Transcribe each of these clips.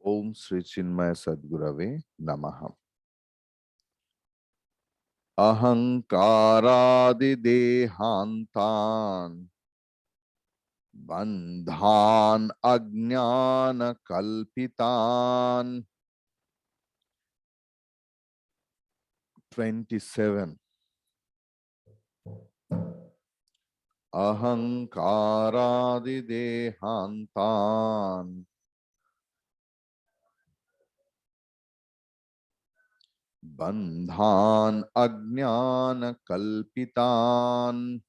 Om Sri Chinmaya Sadgurave Namaha. Ahankaradi dehantan bandhan ajnana kalpitan. 27. Ahankaradi dehantan bandhan ajnana kalpitan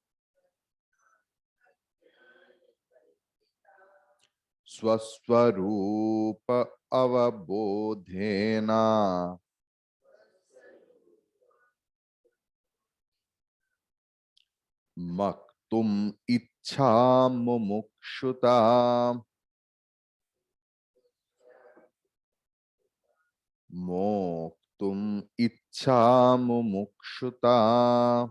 swaswarupa avabodhena maktum ichha mumukshuta moktum ichha mumukshuta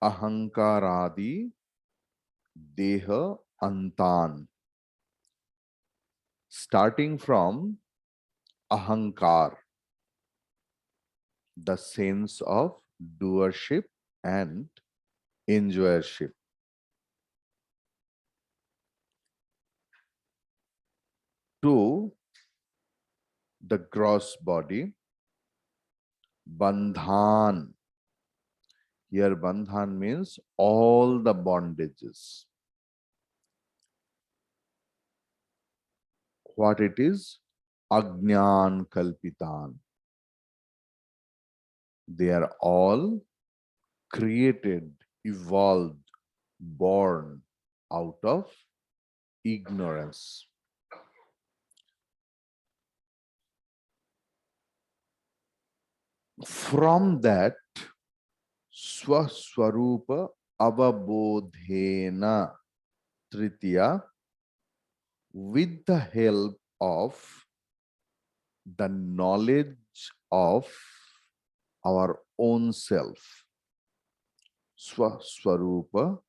ahankaradi deha antan. Starting from ahankar, the sense of doership and enjoyership, to the gross body, bandhan. Here bandhan means all the bondages. What it is? Ajnan kalpitan. They are all created, evolved, born out of ignorance. From that, swaswarupa avabodhena tritiya, with the help of the knowledge of our own self, swaswarupa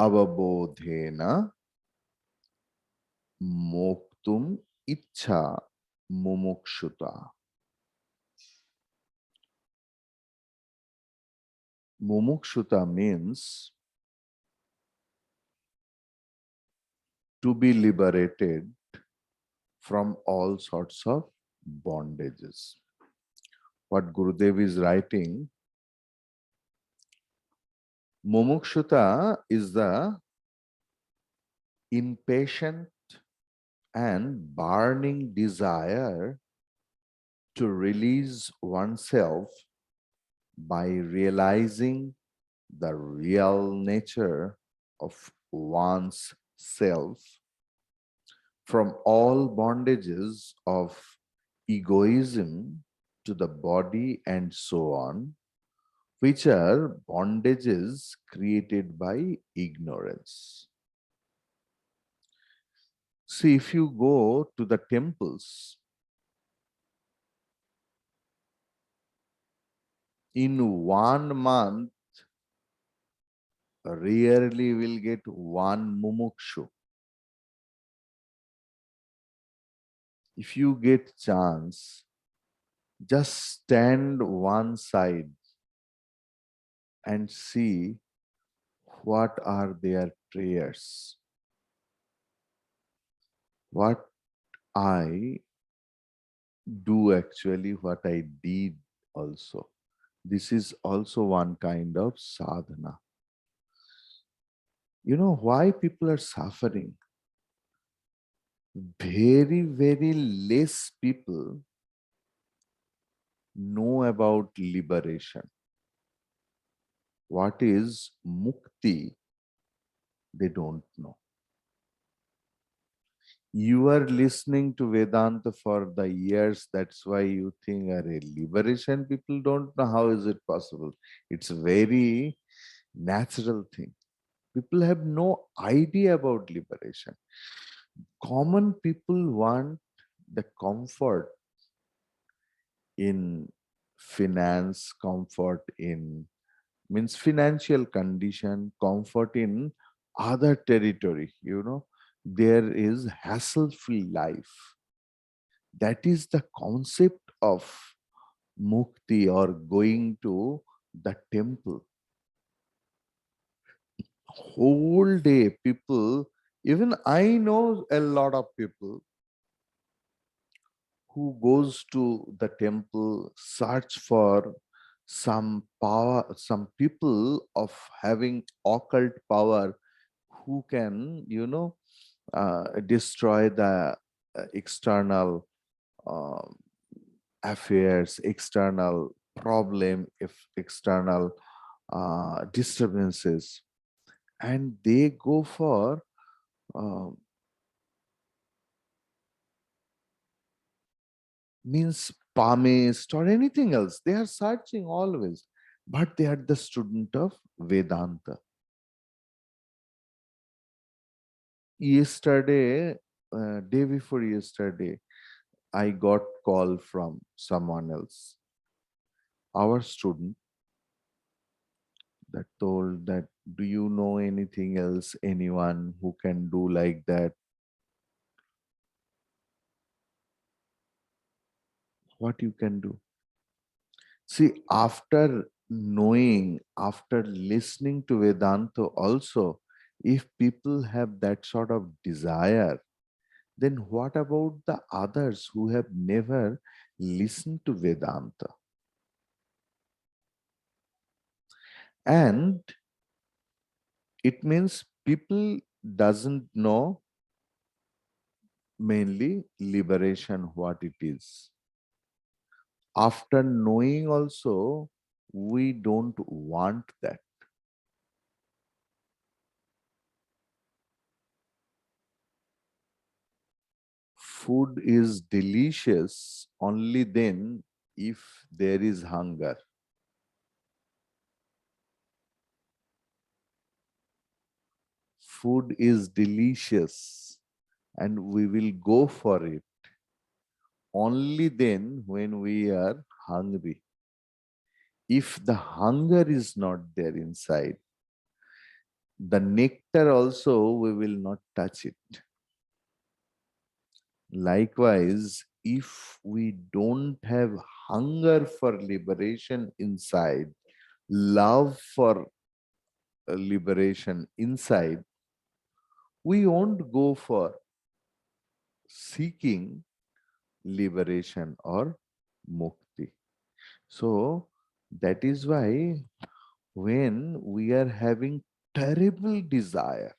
avabodhena moktum ichha mumukshuta. Mumukshuta means to be liberated from all sorts of bondages. What Gurudev is writing, mumukshuta is the impatient and burning desire to release oneself by realizing the real nature of one's self from all bondages of egoism to the body and so on, which are bondages created by ignorance. See, if you go to the temples, in 1 month, rarely will get one mumukshu. If you get chance, just stand one side and see what are their prayers. What I do actually, what I did also. This is also one kind of sadhana. You know why people are suffering? Very, very less people know about liberation. What is mukti? They don't know. You are listening to Vedanta for the years, that's why you think, are liberation, people don't know. How is it possible? It's a very natural thing. People have no idea about liberation. Common people want the comfort in finance, comfort in means financial condition, comfort in other territory, there is hassle-free life. That is the concept of mukti, or going to the temple. Whole day people, even I know a lot of people who goes to the temple, search for some power, some people of having occult power, who can, destroy the external uh, affairs, external problem, if external disturbances, and they go for uh, means palmist or anything else. They are searching always, but they are the student of Vedanta. Yesterday, day before yesterday, I got call from someone else, our student, that told that, do you know anything else, anyone who can do like that? What you can do? See, after knowing, after listening to Vedanta also, if people have that sort of desire, then what about the others who have never listened to Vedanta? And it means people doesn't know mainly liberation what it is. After knowing also, we don't want that. Food is delicious only then if there is hunger. Food is delicious and we will go for it only then when we are hungry. If the hunger is not there inside, the nectar also we will not touch it. Likewise, if we don't have hunger for liberation inside, love for liberation inside, we won't go for seeking liberation or mukti. So that is why when we are having terrible desire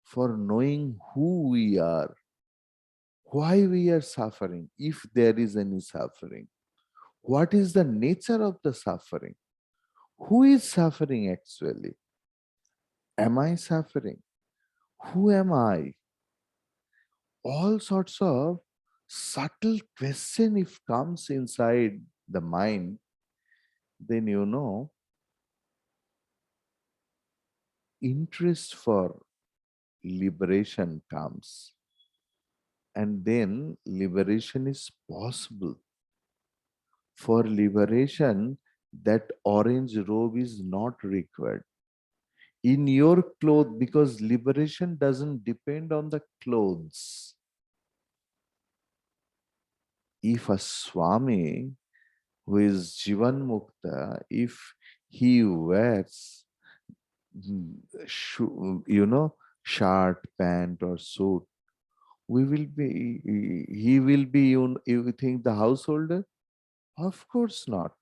for knowing who we are, why we are suffering, if there is any suffering, what is the nature of the suffering, who is suffering actually, am I suffering, who am I, all sorts of subtle question if comes inside the mind, then interest for liberation comes, and then liberation is possible. For liberation, that orange robe is not required in your clothes, because liberation doesn't depend on the clothes. If a Swami who is Jivan Mukta, if he wears, shirt, pant, or suit, he will be, you think, the householder? Of course not.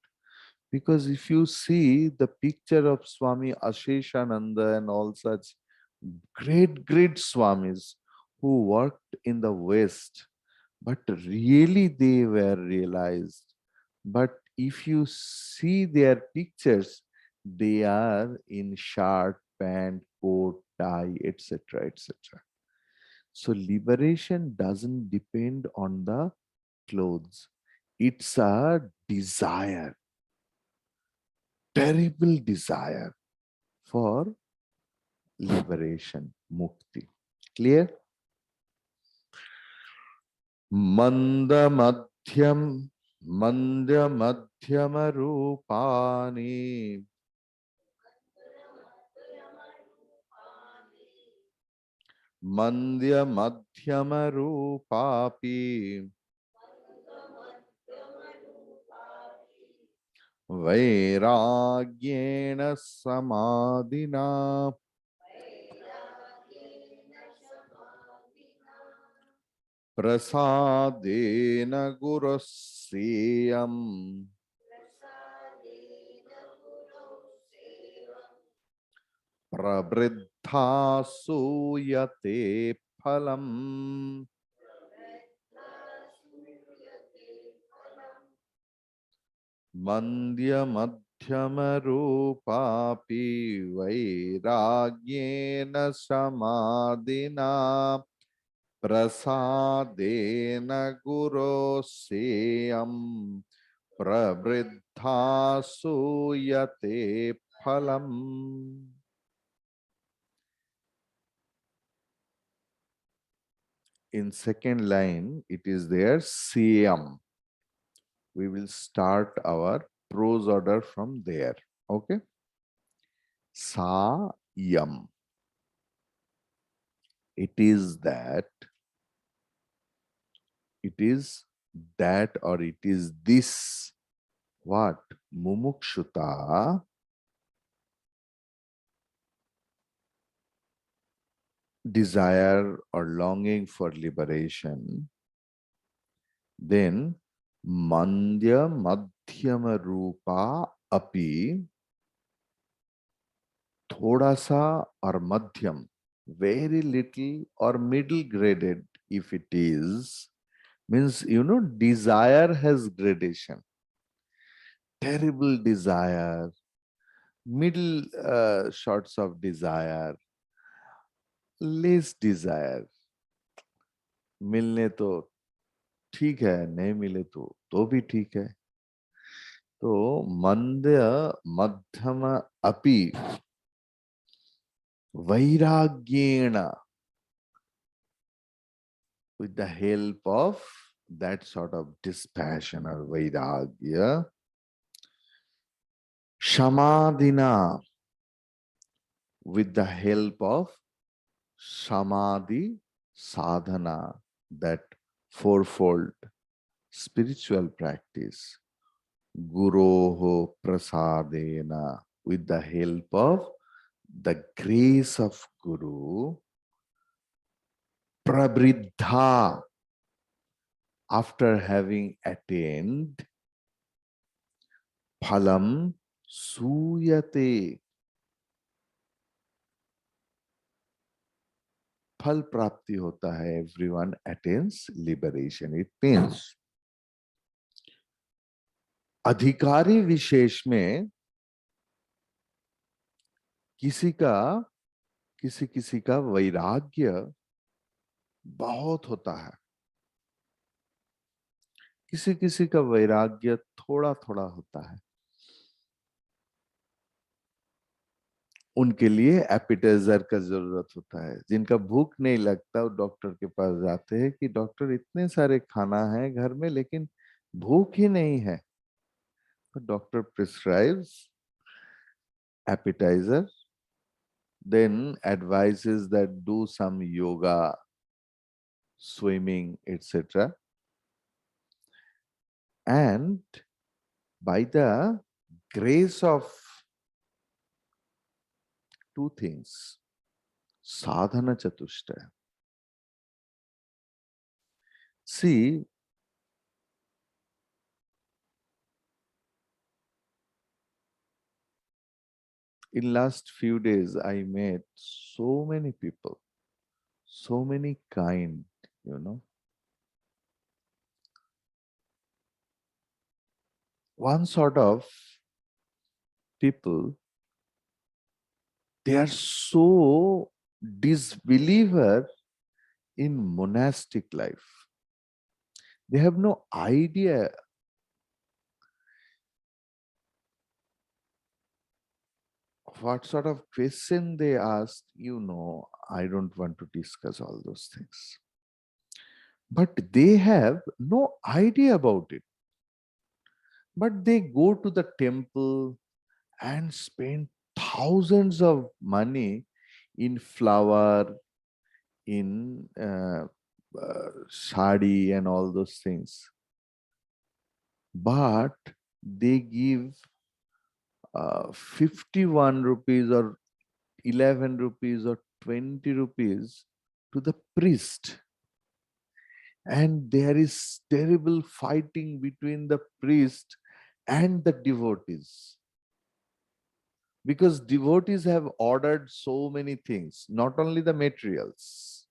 Because if you see the picture of Swami Asheshananda and all such great, great Swamis who worked in the West, but really they were realized. But if you see their pictures, they are in shirt, pant, coat, tie, etc., etc. So liberation doesn't depend on the clothes. It's a desire, terrible desire for liberation, mukti. Clear? Mandamadhyam, mandyamadhyama rupani Mandya madhyama rupapi vairagyena samadhina prasadena guruseyam prabridha suyate phalam. Mandya madhyama rupapi vairagyena samadhina prasadena guroseyam prabridha suyate phalam. In second line, it is there Siyam. We will start our prose order from there. Okay. Sa Yam. It is that, it is that, or it is this. What? Mumukshuta, desire or longing for liberation. Then Mandya Madhyama Rupa Api, thoda sa or madhyam, very little or middle graded if it is, means desire has gradation. Terrible desire, middle shots of desire, less desire. मिलने तो ठीक है, नहीं मिले तो भी ठीक है. तो मंद्य मध्यम अपि वैराग्येण, with the help of that sort of dispassion or vairagya, shamadhina, with the help of samadhi sadhana, that fourfold spiritual practice, guroho prasadena, with the help of the grace of Guru, prabridha, after having attained, phalam suyate, फल प्राप्ति होता है. Everyone attains liberation. It means अधिकारी विशेष में किसी का वैराग्य बहुत होता है, किसी का वैराग्य थोड़ा थोड़ा होता है. उनके लिए एपिटाइजर का जरूरत होता है. जिनका भूख नहीं लगता वो डॉक्टर के पास जाते हैं कि डॉक्टर इतने सारे खाना है घर में लेकिन भूख ही नहीं है, तो doctor prescribes appetizer, then advises that do some yoga, swimming, etc. And by the grace of two things, sadhana chatushta. See, in last few days, I met so many people, so many kind, one sort of people, they are so disbeliever in monastic life. They have no idea what sort of question they asked. I don't want to discuss all those things. But they have no idea about it. But they go to the temple and spend thousands of money in flower, in sari and all those things, but they give 51 rupees or 11 rupees or 20 rupees to the priest. And there is terrible fighting between the priest and the devotees, because devotees have ordered so many things, not only the materials,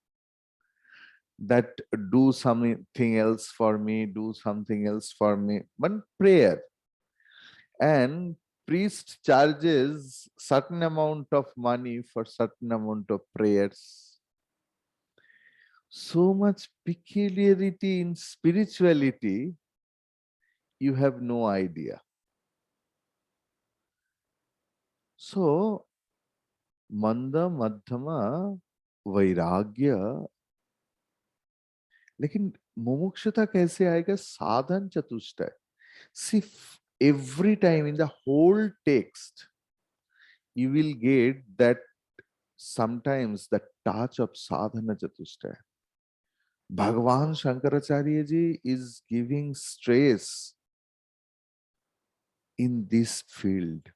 that do something else for me, do something else for me, but prayer. And priest charges certain amount of money for certain amount of prayers. So much peculiarity in spirituality, you have no idea. So मंद मध्यम वैराग्य, लेकिन मुमुक्षुता कैसे आएगा? साधन चतुष्टय. See, every time in the whole text you will get that sometimes the touch of sadhana chatushta. Bhagavan Shankaracharya ji is giving stress in this field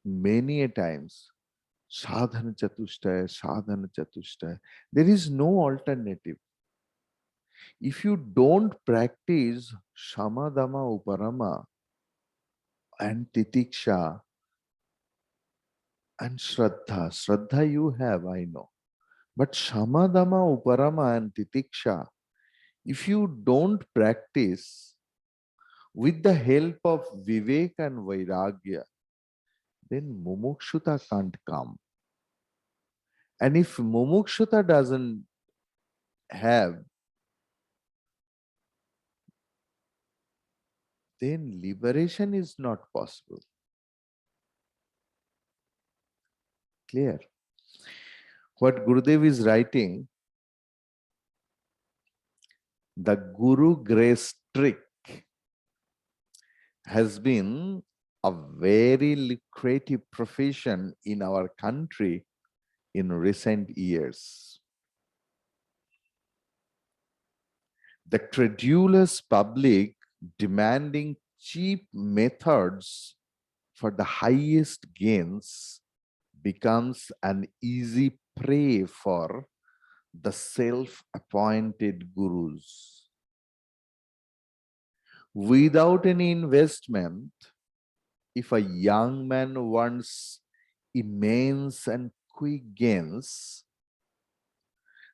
many a times. Sadhana chatushta, sadhana chatushta. There is no alternative. If you don't practice shamadama uparama and titiksha and shraddha you have, I know. But shamadama uparama and titiksha, if you don't practice with the help of vivek and vairagya, then mumukshuta can't come. And if mumukshuta doesn't have, then liberation is not possible. Clear? What Gurudev is writing, the Guru Grace trick has been a very lucrative profession in our country in recent years. The credulous public demanding cheap methods for the highest gains becomes an easy prey for the self-appointed gurus. Without any investment, if a young man wants immense and quick gains,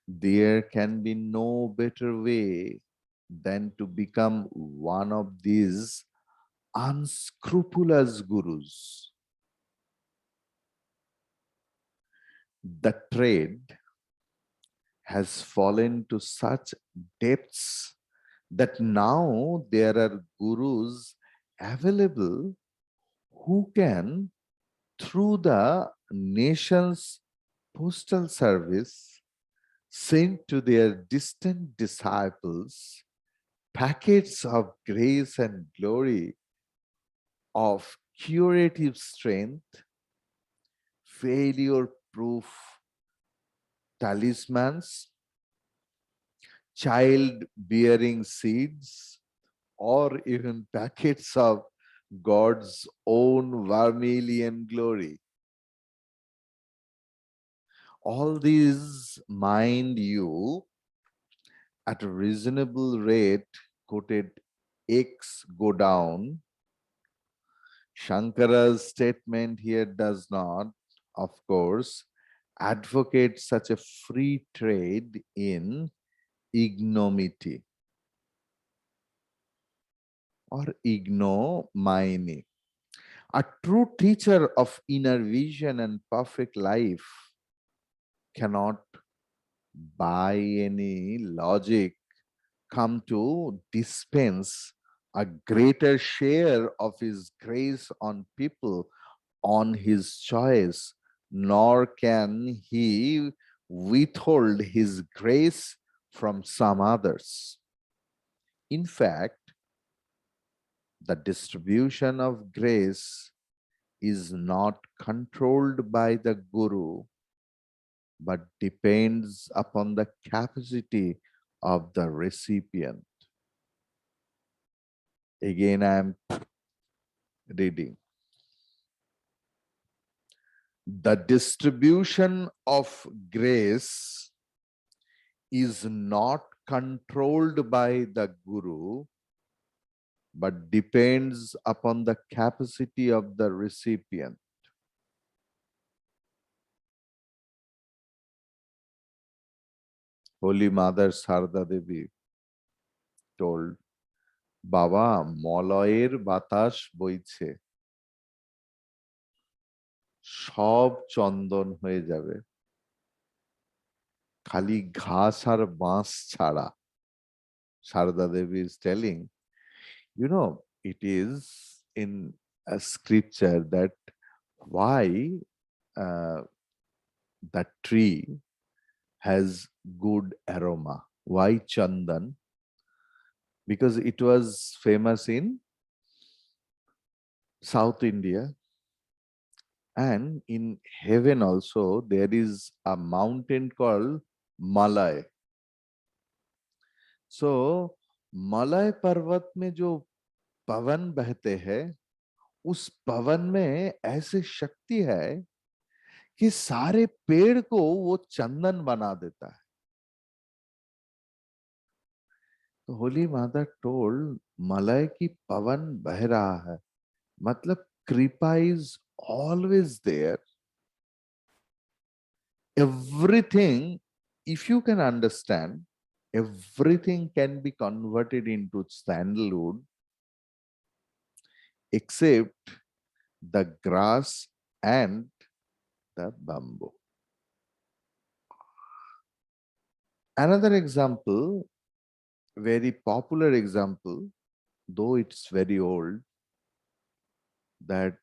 there can be no better way than to become one of these unscrupulous gurus. The trade has fallen to such depths that now there are gurus available who can, through the nation's postal service, send to their distant disciples packets of grace and glory, of curative strength, failure proof talismans, child bearing seeds, or even packets of God's own vermilion glory. All these, mind you, at a reasonable rate, quoted X go down. Shankara's statement here does not, of course, advocate such a free trade in ignominy or ignominy. A true teacher of inner vision and perfect life cannot, by any logic, come to dispense a greater share of his grace on people on his choice, nor can he withhold his grace from some others. In fact, the distribution of grace is not controlled by the Guru, but depends upon the capacity of the recipient. Again, I am reading. The distribution of grace is not controlled by the Guru, but depends upon the capacity of the recipient. Holy Mother Sarda Devi told, বাবা মলয়ের বাতাস বইছে, সব চন্দন হয়ে যাবে, খালি ঘাস আর বাঁশ ছাড়া. Sarda Devi is telling, it is in a scripture that why uh, the tree has good aroma. Why Chandan? Because it was famous in South India, and in heaven also there is a mountain called Malay. So Malay पर्वत में जो पवन बहते हैं, उस पवन में ऐसी शक्ति है कि सारे पेड़ को वो चंदन बना देता है. तो होली माता टोल्ड, मलय की पवन बह रहा है, मतलब कृपा is always there. Everything, if you can understand, everything can be converted into sandalwood except the grass and the bamboo. Another example, very popular example, though it's very old, that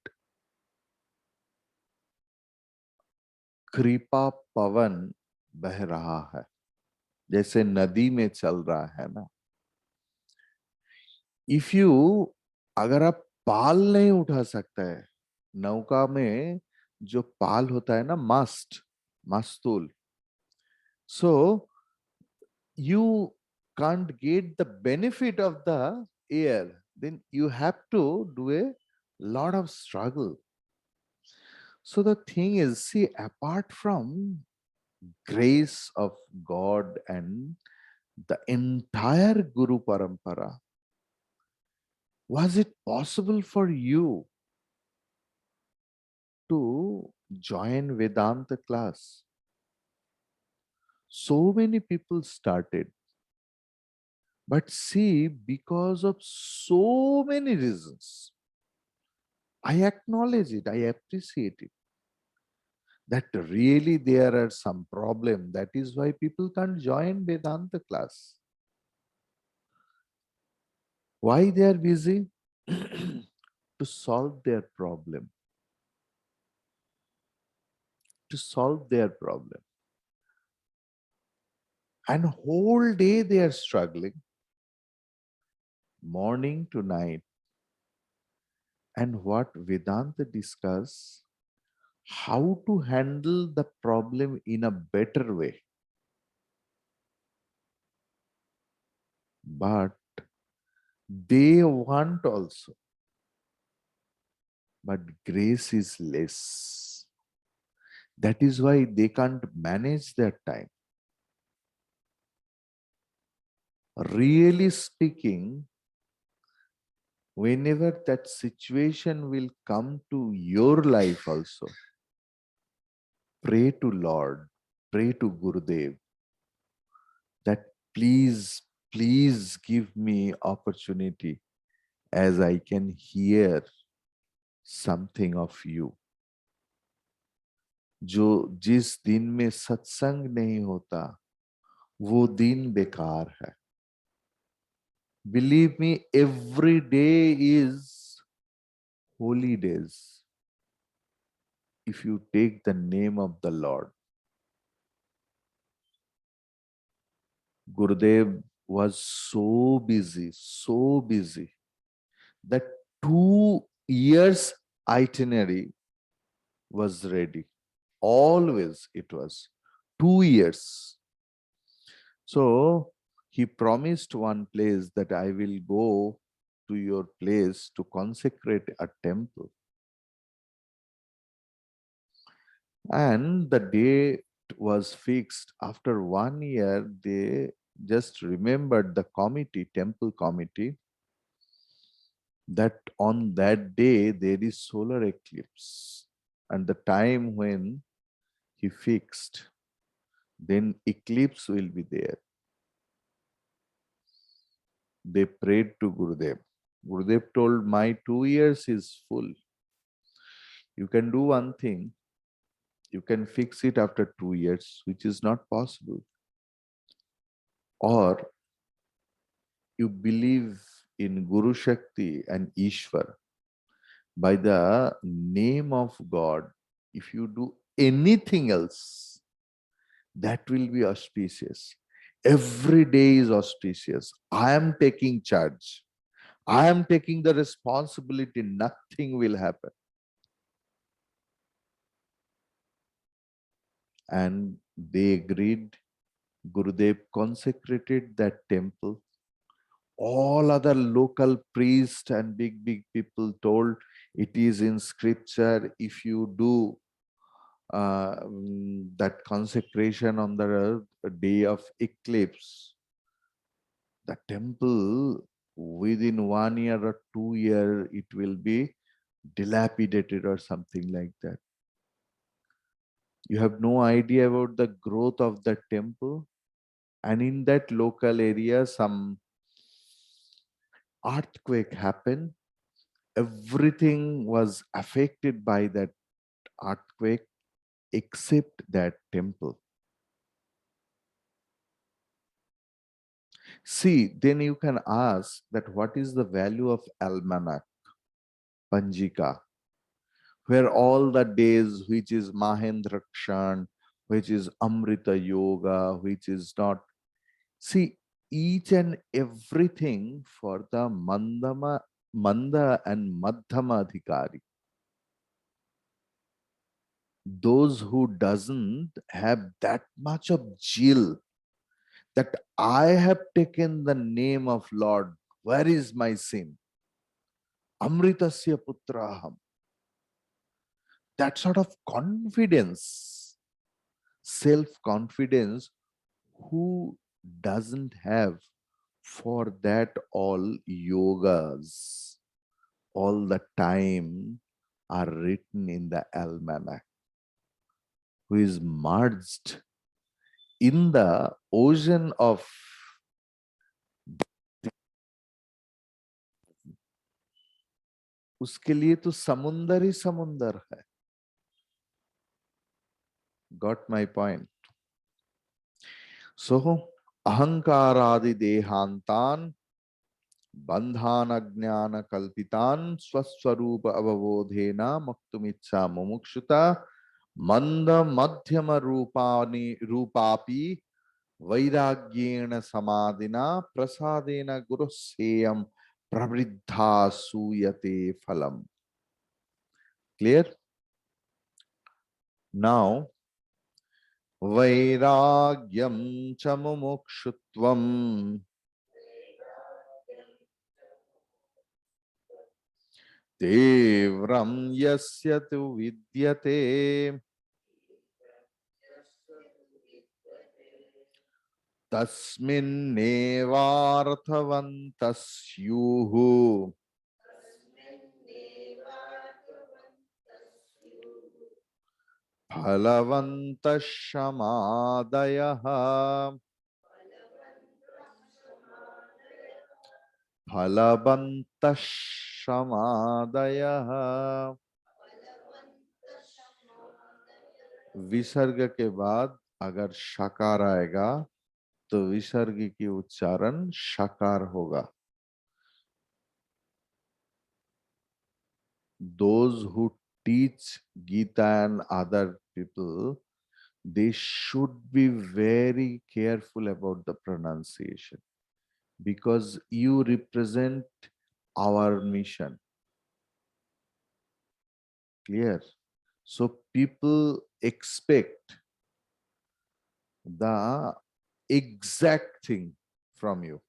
कृपा पवन बह रहा है, जैसे नदी में चल रहा है ना. इफ यू, अगर आप पाल नहीं उठा सकता है, नौका में जो पाल होता है ना, मस्ट, मस्तूल, so you can't get the benefit of the air, then you have to do a lot of struggle. So the thing is, see, apart from grace of God and the entire Guru Parampara, was it possible for you to join Vedanta class? So many people started, but see, because of so many reasons, I acknowledge it, I appreciate it, that really there are some problem. That is why people can't join Vedanta class. Why they are busy? To solve their problem. To solve their problem. And whole day they are struggling, morning to night. And what Vedanta discuss, how to handle the problem in a better way. But they want also. But grace is less. That is why they can't manage their time. Really speaking, whenever that situation will come to your life also, pray to Lord, pray to Gurudev, that please give me opportunity as I can hear something of you. जो जिस दिन में सत्संग नहीं होता, वो दिन बेकार है. Believe me, every day is holy days if you take the name of the Lord. Gurudev was so busy that 2 years itinerary was ready. Always it was 2 years. So he promised one place that I will go to your place to consecrate a temple. And the date was fixed. After 1 year, they just remembered the committee, temple committee, that on that day there is solar eclipse. And the time when he fixed, then eclipse will be there. They prayed to Gurudev. Gurudev told, my 2 years is full. You can do one thing. You can fix it after 2 years, which is not possible. Or you believe in Guru Shakti and Ishwar. By the name of God, if you do anything else, that will be auspicious. Every day is auspicious. I am taking charge. I am taking the responsibility. Nothing will happen. And they agreed. Gurudev consecrated that temple. All other local priests and big people told, it is in scripture, if you do that consecration on the day of eclipse, the temple within 1 year or 2 year, it will be dilapidated or something like that. You have no idea about the growth of the temple. And in that local area, some earthquake happened. Everything was affected by that earthquake except that temple. See, then you can ask that what is the value of almanac, Panjika, where all the days, which is Mahendrakshan, which is Amrita Yoga, which is not. See, each and everything for the Manda and Madhyama Adhikari. Those who doesn't have that much of zeal that I have taken the name of Lord, where is my sin? Amritasya putraham. That sort of confidence, self-confidence, who doesn't have, for that all yogas, all the time are written in the almanac, who is merged in the ocean of. उसके लिए तो समुंदर ही समुंदर है. Got my point? So, ahankaradi dehantan bandhan ajnana kalpitan swaswarupa avabodhena maktumitsa mumukshuta manda madhyama rupapi vairagyena samadina prasadena guruseyam pravriddha suyate phalam. Clear? Now, Vairagyam cha mumukshutvam devram yasya tu vidyate tasminnevarthavantasyuhu phalavantashamaadayaha फलबंतशमादयः. विसर्ग के बाद अगर शकार आएगा तो विसर्ग की उच्चारण शकार होगा. Those who teach Gita and other people, they should be very careful about the pronunciation, because you represent our mission. Clear? So people expect the exact thing from you.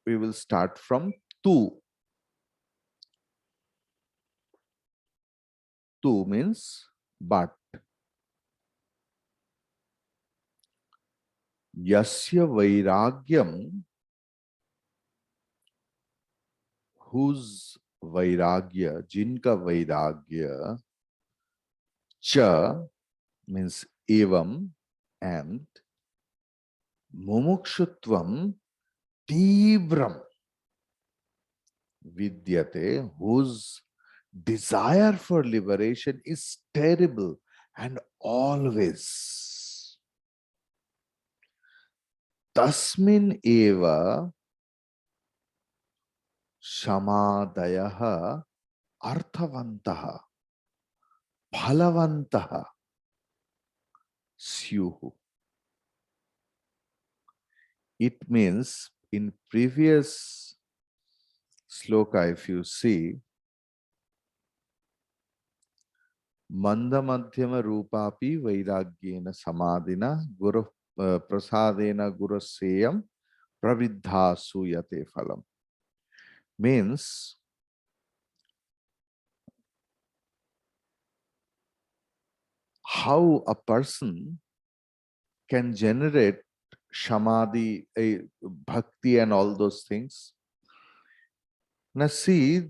We will start from tu. Tu means but. Yasya vairagyam, whose vairagya, jinka vairagya, cha means evam, and mumukshutvam tibram vidyate, whose desire for liberation is terrible and always. Tasmin eva shamadayah arthavantaha phalavantaha syuhu. It means in previous sloka, if you see, manda madhyama rupapi vairagyena samadhina guru prasadena guraseyam praviddha suyate phalam. Means how a person can generate samadhi, bhakti and all those things. Now see,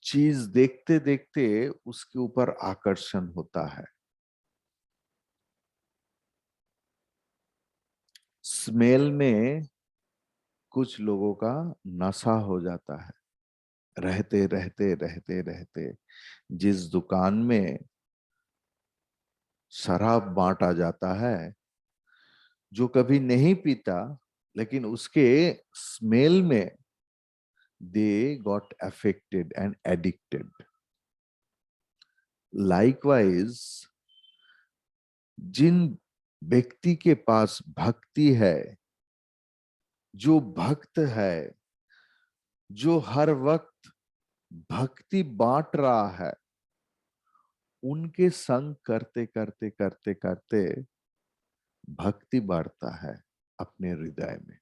चीज देखते देखते उसके ऊपर आकर्षण होता है. Smell में कुछ लोगों का नशा हो जाता है. रहते रहते रहते रहते जिस दुकान में शराब बांटा जाता है, जो कभी नहीं पीता, लेकिन उसके स्मेल में they got affected and addicted. Likewise, जिन व्यक्ति के पास भक्ति है, जो भक्त है, जो हर वक्त भक्ति बांट रहा है, उनके संग करते करते करते करते भक्ति बढ़ता है अपने हृदय में.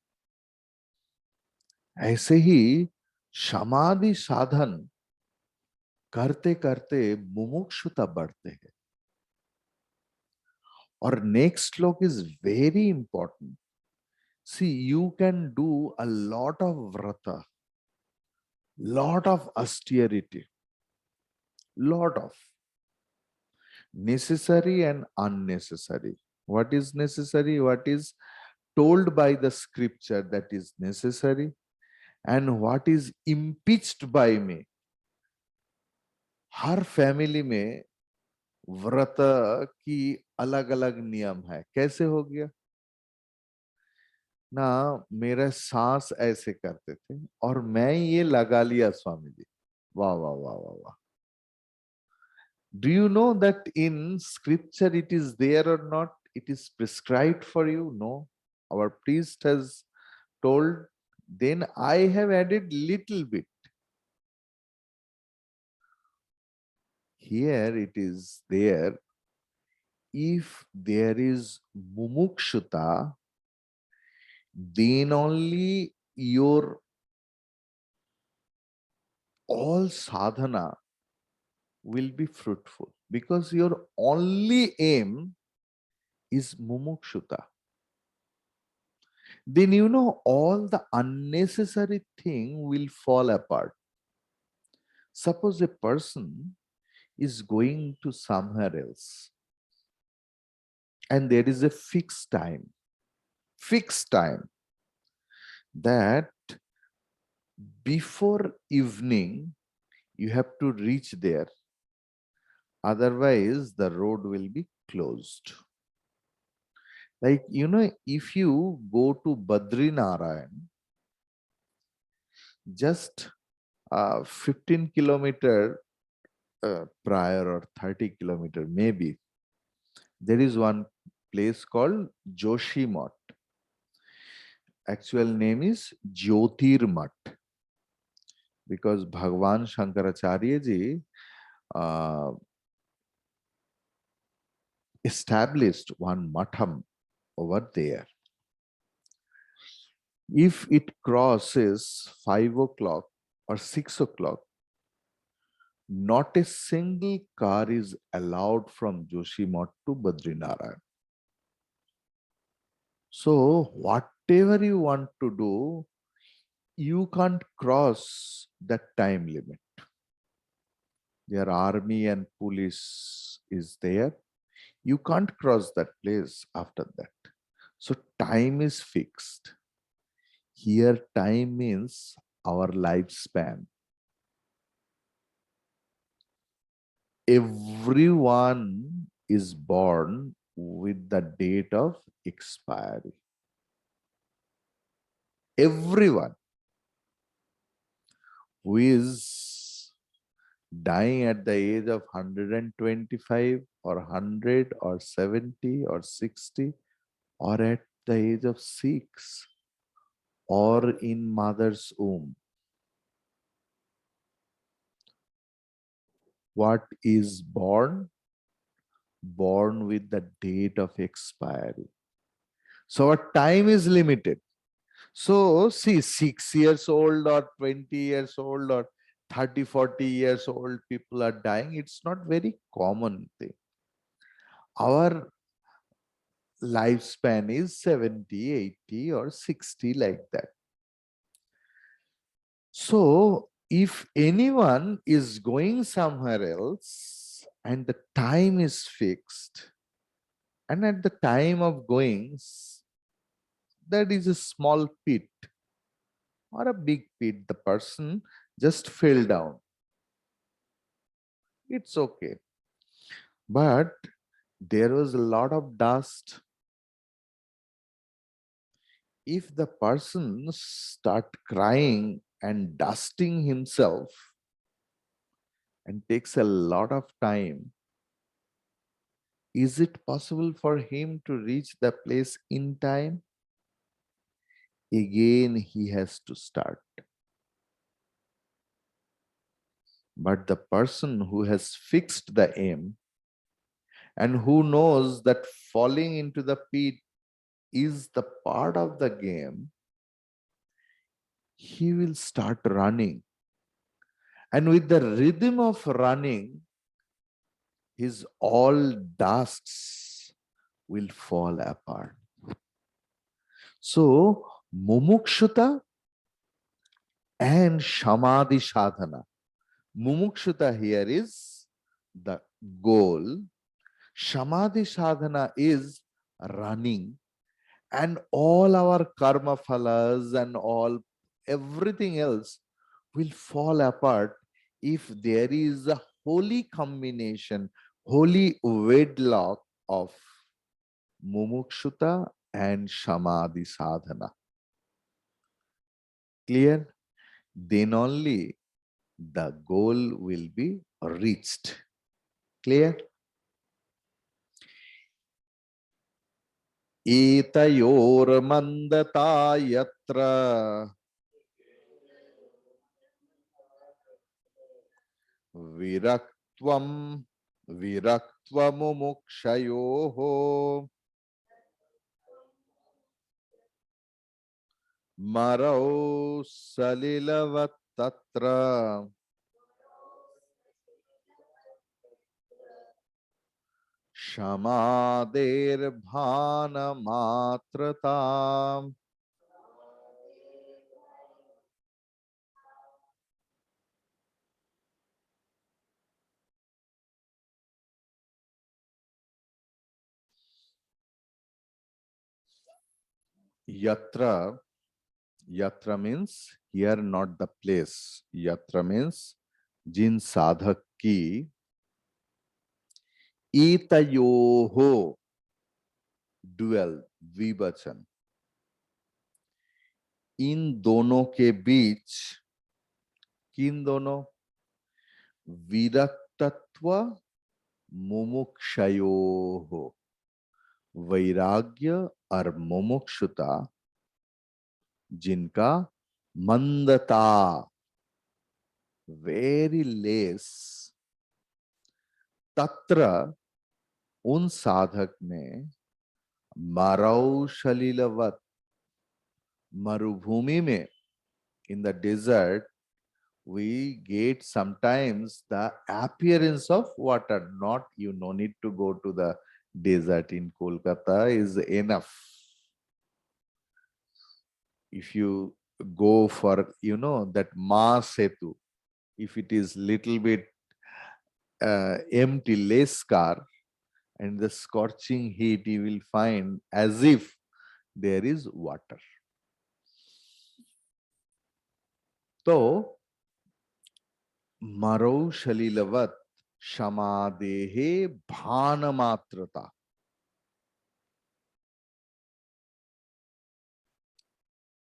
ऐसे ही समाधि साधन करते करते मुमुक्षुता बढ़ते हैं. और नेक्स्ट श्लोक is very important. See, you can do a lot of vrata, lot of austerity, lot of necessary and unnecessary. What is necessary? What is told by the scripture that is necessary, and what is impeached by me. Her family में व्रत की अलग अलग नियम है. कैसे हो गया ना, मेरा सास ऐसे करते थे और मैं ये लगा लिया स्वामी जी. वाह वाह वाह वाह वाह. Do you know that in scripture it is there or not? It is prescribed for you? No. Our priest has told, then I have added little bit. Here it is there. If there is mumukshuta, then only your all sadhana will be fruitful, because your only aim is mumukshuta. Then you know all the unnecessary thing will fall apart. Suppose a person is going to somewhere else and there is a fixed time that before evening you have to reach there, otherwise the road will be closed. Like, you know, if you go to Badrinarayan, just 15 kilometer prior or 30 kilometer maybe, there is one place called Joshi Mott. Actual name is Jyotirmat, because Bhagwan Shankaracharya ji uh, established one matham over there. If it crosses 5 o'clock or 6 o'clock, not a single car is allowed from Joshimath to Badrinaran. So, whatever you want to do, you can't cross that time limit. Their army and police is there. You can't cross that place after that. So, time is fixed. Here, time means our lifespan. Everyone is born with the date of expiry. Everyone who is dying at the age of 125 or 100 or 70 or 60 or at the age of 6 or in mother's womb. What is born? Born with the date of expiry. So our time is limited. So see, 6 years old or 20 years old or 30, 40 years old people are dying. It's not very common thing. Our lifespan is 70, 80 or 60 like that. So if anyone is going somewhere else and the time is fixed, and at the time of going, that is a small pit or a big pit, the person just fell down. It's okay. But there was a lot of dust. If the person start crying and dusting himself and takes a lot of time, is it possible for him to reach the place in time? Again, he has to start. But the person who has fixed the aim and who knows that falling into the pit is the part of the game, he will start running. And with the rhythm of running, his all dusts will fall apart. So, mumukshuta and shamadhi sadhana. Mumukshuta here is the goal. Shamadhi sadhana is running, and all our karma phalas and all everything else will fall apart if there is a holy combination, holy wedlock of mumukshuta and shamadhi sadhana. Clear? Then only the goal will be reached. Clear? एतयोर्मन्दता यत्र विरक्त्वं विरक्त्वमुमुक्षयोः मरौ सलिलवत्तत्र क्षमादेर्भानमात्रताम्. Yatra, yatra means here, not the place. Yatra means जिन साधक की एतयोहो dual विवचन, इन दोनों के बीच, किन दोनों? विरक्तत्व मुमुक्षयोः, वैराग्य और मुमुक्षुता जिनका मंदता वेरी लेस, तत्र उन साधक में मरौ शलीलवत, मरुभूमि में, in the desert we get sometimes the appearance of water. Not, you no need to go to the desert in Kolkata is enough. If you go for, that Maas Setu, if it is little bit empty, less car, and the scorching heat, you will find as if there is water. So, मरौ शलीलवत क्षमादेहे भान मात्रता.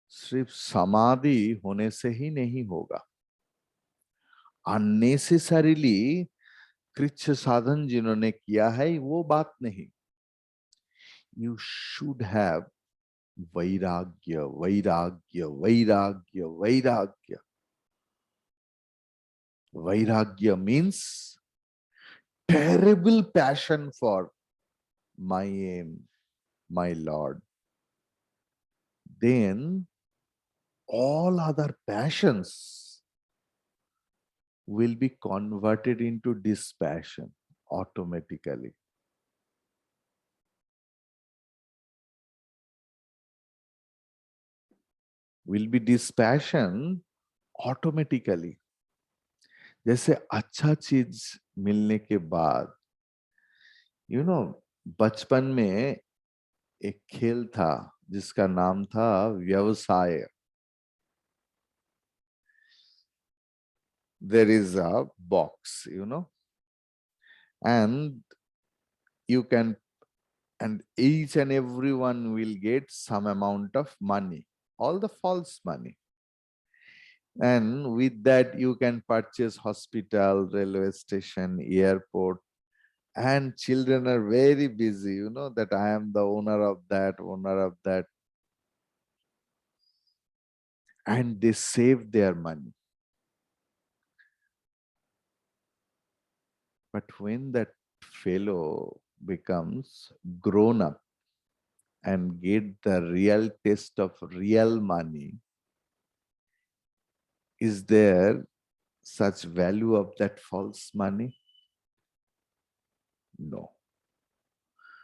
सिर्फ समाधि होने से ही नहीं होगा. Unnecessarily कृच्छ साधन जिन्होंने किया है वो बात नहीं. यू शुड हैव वैराग्य, वैराग्य, वैराग्य, वैराग्य. वैराग्य means terrible passion for my aim, my Lord. Then all other passions will be converted into dispassion automatically. Will be dispassion automatically. जैसे अच्छा चीज मिलने के बाद, बचपन में एक खेल था जिसका नाम था व्यवसाय. There is a box, and you can, and each and everyone will get some amount of money, all the false money. And with that, you can purchase hospital, railway station, airport, and children are very busy, that I am the owner of that, owner of that. And they save their money. But when that fellow becomes grown up and get the real taste of real money, is there such value of that false money? No.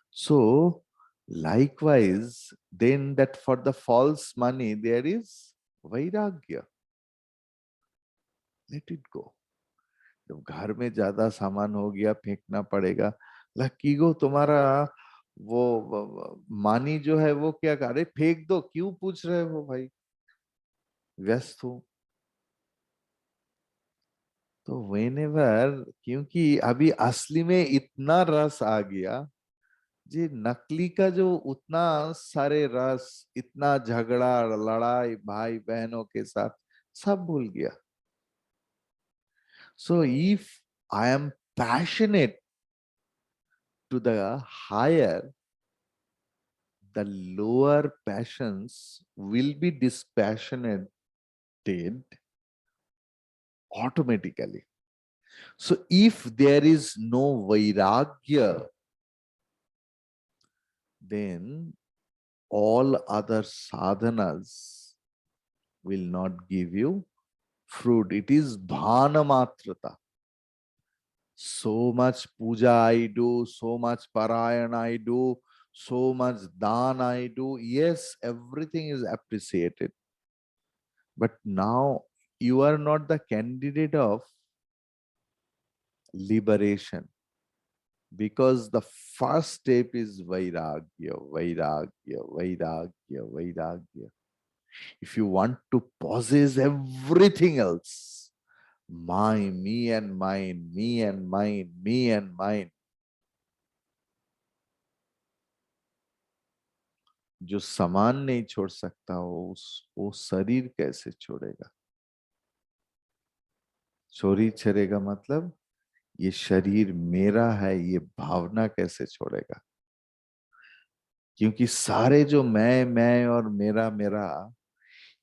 So, likewise, then that for the false money, there is vairagya. Let it go. जब घर में ज्यादा सामान हो गया, फेंकना पड़ेगा. Lucky गो, तुम्हारा वो मानी जो है वो क्या करे, फेंक दो, क्यों पूछ रहे हो भाई, व्यस्त हो. तो whenever, क्योंकि अभी असली में इतना रस आ गया, जी नकली का जो उतना सारे रस, इतना झगड़ा लड़ाई भाई बहनों के साथ, सब भूल गया. So if I am passionate to the higher, the lower passions will be dispassionated automatically. So if there is no vairagya, then all other sadhanas will not give you fruit. It is bhana matrata. So much puja I do, so much parayana I do, so much dan I do. Yes, everything is appreciated. But now you are not the candidate of liberation, because the first step is vairagya, vairagya, vairagya, vairagya. If you want to possess everything else, mine, me and mine, me and mine, me and mine, जो सामान नहीं छोड़ सकता वो शरीर कैसे छोड़ेगा. चोरी छेड़ेगा मतलब ये शरीर मेरा है, ये भावना कैसे छोड़ेगा. क्योंकि सारे जो मैं और मेरा मेरा,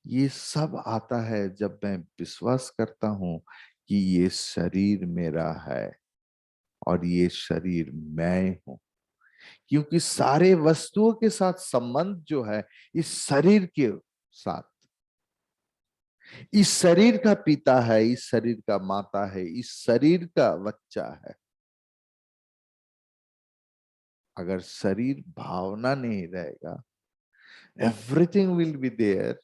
ये सब आता है जब मैं विश्वास करता हूं कि ये शरीर मेरा है और ये शरीर मैं हूं। क्योंकि सारे वस्तुओं के साथ संबंध जो है इस शरीर के साथ, इस शरीर का पिता है, इस शरीर का माता है, इस शरीर का बच्चा है। अगर शरीर भावना नहीं रहेगा, everything will be there,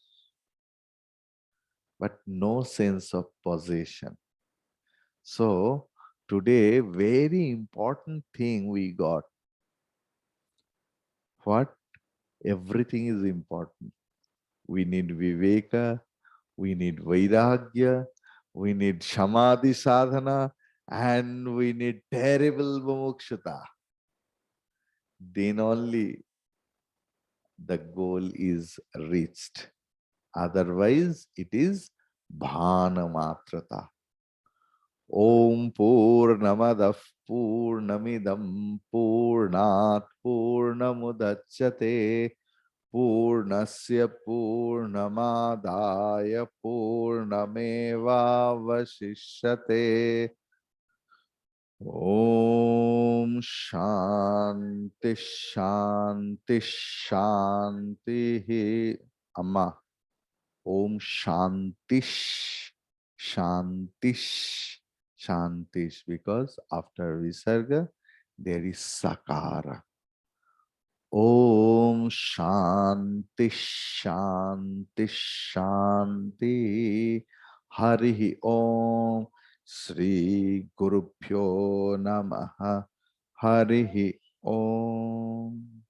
but no sense of possession. So today, very important thing we got. What? Everything is important. We need viveka, we need vairagya, we need samadhi sadhana, and we need terrible mumukshata. Then only the goal is reached. Otherwise, it is bhana matrata. Om Purnamadah Purnamidam Purnat Purnamudachyate Purnasya Purnamadaya Purnameva Vashishyate. Om Shanti Shanti Shanti. Amma. Om Shantish, Shantish, Shantish, because after Visarga, there is Sakara. Om Shantish, Shantish, Shanti. Harihi Om Sri Gurubhyo Namaha. Harihi Om.